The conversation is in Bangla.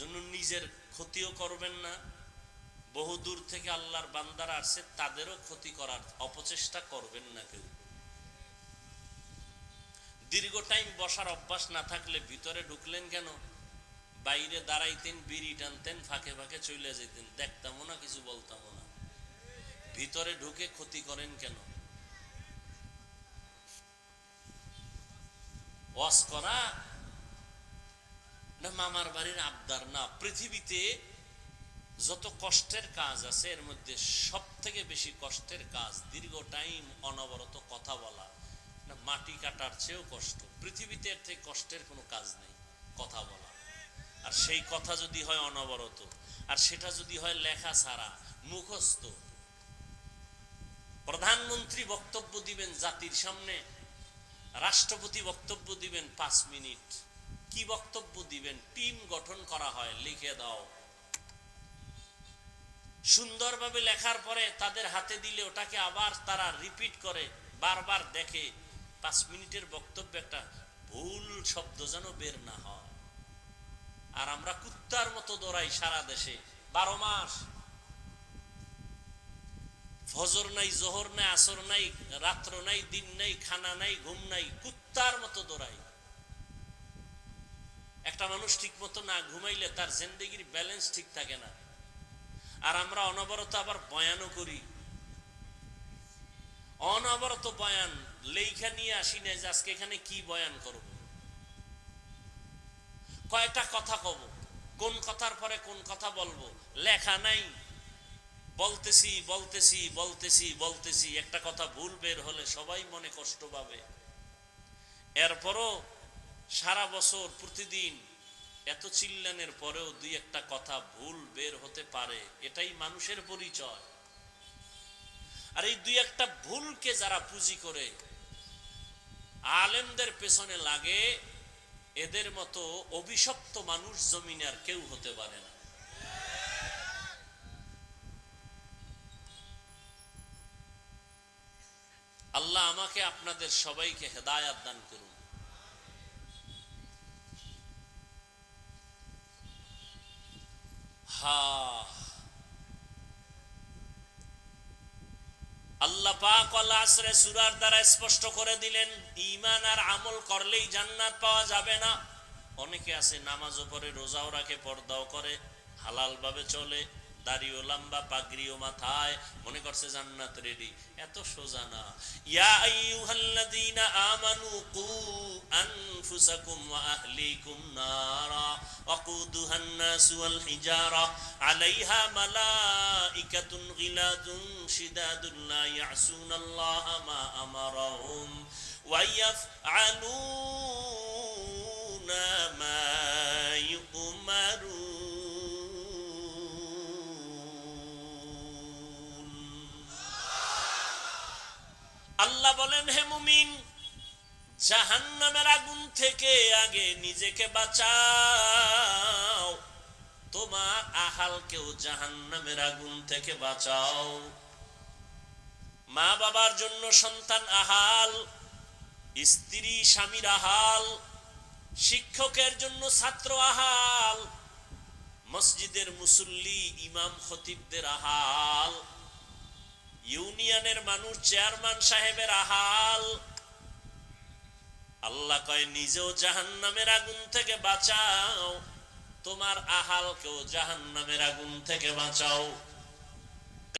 এজন্য নিজের ক্ষতিও করবেন না, বহু দূর থেকে আল্লাহর বান্দারা আসছে তাদেরও ক্ষতি করার অপচেষ্টা করবেন না কেউ। দীর্ঘ টাইম বসার অভ্যাস না থাকলে ভিতরে ঢুকলেন কেন? বাইরে দাঁড়াইতেন, বিড়ি টানতেন, ফাঁকে ফাঁকে চলে যেতেন, দেখতামও না, কিছু বলতামও না। ভিতরে ঢুকে ক্ষতি করেন কেন? ওয়াজ করা না মামার বাড়ির আবদার না। পৃথিবীতে যত কষ্টের কাজ আছে এর মধ্যে সব থেকে বেশি কষ্টের কাজ দীর্ঘ টাইম অনবরত কথা বলা, না মাটি কাটার চেয়েও কষ্ট। পৃথিবীতে এর থেকে কষ্টের কোনো কাজ নেই, কথা বলা। আর সেই কথা যদি হয় অনবরত, আর সেটা যদি হয় লেখা ছাড়া, মুখস্থ। প্রধানমন্ত্রী বক্তব্য দিবেন জাতির সামনে, রাষ্ট্রপতি বক্তব্য দিবেন 5 মিনিট। কি বক্তব্য দিবেন? টিম গঠন করা হয়, লিখে দাও। সুন্দরভাবে লেখার পরে তাদের হাতে দিলে ওটাকে আবার তারা রিপিট করে, বারবার দেখে। 5 মিনিটের বক্তব্য একটা ভুল শব্দ যেন বের না হয়। আর আমরা কুত্তার মতো দৌড়াই সারা দেশে 12 মাস। ফজর নাই, জোহর নাই, আসর নাই, রাত্র নাই, দিন নাই, খানা নাই, ঘুম নাই, কুত্তার মতো দৌড়াই। একটা মানুষ ঠিক মতো না ঘুমাইলে তার জিন্দেগির ব্যালেন্স ঠিক থাকে না। আর আমরা অনবরত আবার বয়ানও করি, অনবরত বয়ান। লেখা নিয়ে আসি না যে আজকে এখানে কি বয়ান করব, কয়টা কথা কব, কোন কথার পরে কোন কথা বলবো, লেখা নাই। বলতেছি বলতেছি বলতেছি বলতেছি, একটা কথা ভুল বের হলে সবাই মনে কষ্ট পাবে। এরপরও সারা বছর প্রতিদিন এত চিল্লানের পরেও 2-1টা কথা ভুল বের হতে পারে, এটাই মানুষের পরিচয়। আর এই 2-1টা ভুলকে যারা পুঁজি করে আলেমদের পেছনে লাগে, এদের মতো অভিশপ্ত মানুষ জমিনে আর কেউ হতে পারে না। আল্লাহ আমাকে আপনাদের সবাইকে হেদায়াত দান করুন। আল্লাহ পাক আল আসরে সূরার দ্বারা স্পষ্ট করে দিলেন, ঈমান আর আমল করলেই জান্নাত পাওয়া যাবে না। অনেকে আছে নামাজও পড়ে, রোজাও রাখে, পর্দাও করে, হালাল ভাবে চলে, দাড়িও লম্বা, পাগড়িও মাথায়, মনে করছে জান্নাত রেডি। এত সোজা না। ইয়া আইয়ুহাল্লাযীনা আমানু কু আনফুসাকুম ওয়া আহলিকুম নারা ওয়াকুদুহান নাসু ওয়াল হিজারা আলাইহা মালাইকাতুন গিলাদুন শিদাদুন লা ইয়াসুনাল্লাহা মা আমারাহুম ওয়া ইয়াফআলুনা মা ইউমারুন। আল্লাহ বলেন, হে মুমিন, জাহান্নামের আগুন থেকে আগে নিজেকে বাঁচাও, তোমার আহালকেও জাহান্নামের আগুন থেকে বাঁচাও। মা বাবার জন্য সন্তান আহাল, স্ত্রী স্বামীর আহাল, শিক্ষকের জন্য ছাত্র আহাল, মসজিদের মুসল্লি ইমাম খতিবদের আহাল, ইউনিয়নের মানুষ চেয়ারম্যান সাহেবের আহাল। আল্লাহ কয় নিজেও জাহান্নামের আগুন থেকে বাঁচাও, তোমার আহালকেও জাহান্নামের আগুন থেকে বাঁচাও।